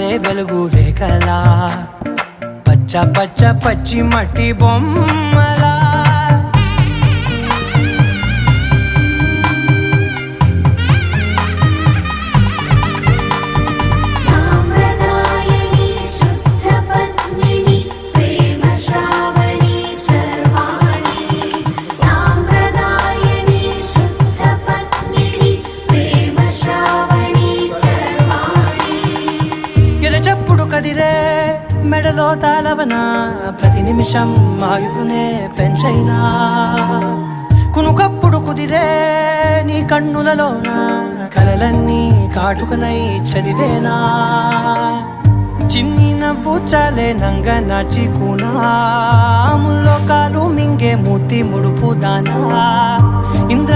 జారే వెలుగు రేఖలా పచ్చ పచ్చ పచ్చి మట్టి బొమ్మలా చెప్పుడు కదిరే మెడలో తాళవన ప్రతి నిమిషం ఆయుధునే పెంచైనా కునుకప్పుడు కుదిరే నీ కన్నులలోన కలలన్నీ కాటుకనై చదివేనా చిన్ని నవ్వు చాలే నంగ నాచి కూనా ముల్లో కాలు మింగే మూతి ముడుపు దానా ఇంద్ర